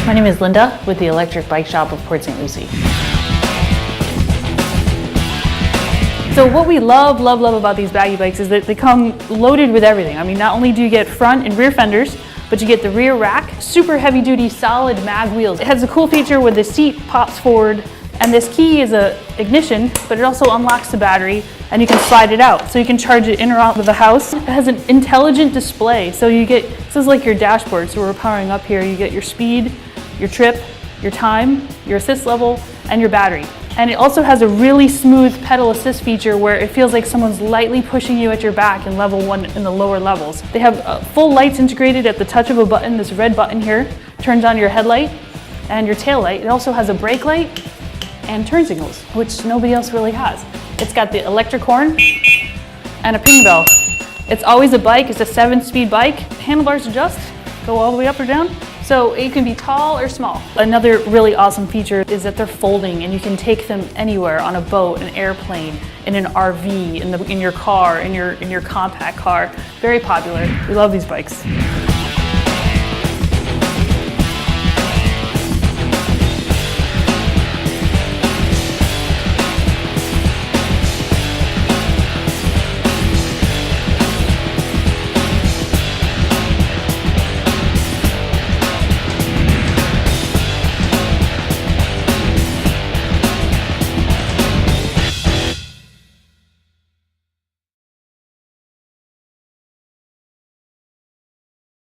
My name is Linda with the Electric Bike Shop of Port St. Lucie. So what we love about these baggy bikes is that they come loaded with everything. I mean, not only do you get front and rear fenders, but you get the rear rack, super heavy duty solid mag wheels. It has a cool feature where the seat pops forward and this key is a ignition, but it also unlocks the battery and you can slide it out. So you can charge it in or out of the house. It has an intelligent display. So you get, this is like your dashboard. So we're powering up here. You get your speed, your trip, your time, your assist level, and your battery. And it also has a really smooth pedal assist feature where it feels like someone's lightly pushing you at your back in level 1 in the lower levels. They have full lights integrated at the touch of a button. This red button here turns on your headlight and your tail light. It also has a brake light and turn signals, which nobody else really has. It's got the electric horn and a ping bell. It's always a bike. It's a 7-speed bike. Handlebars adjust, go all the way up or down. So it can be tall or small. Another really awesome feature is that they're folding and you can take them anywhere on a boat, an airplane, in an RV, in your car, in your compact car. Very popular. We love these bikes.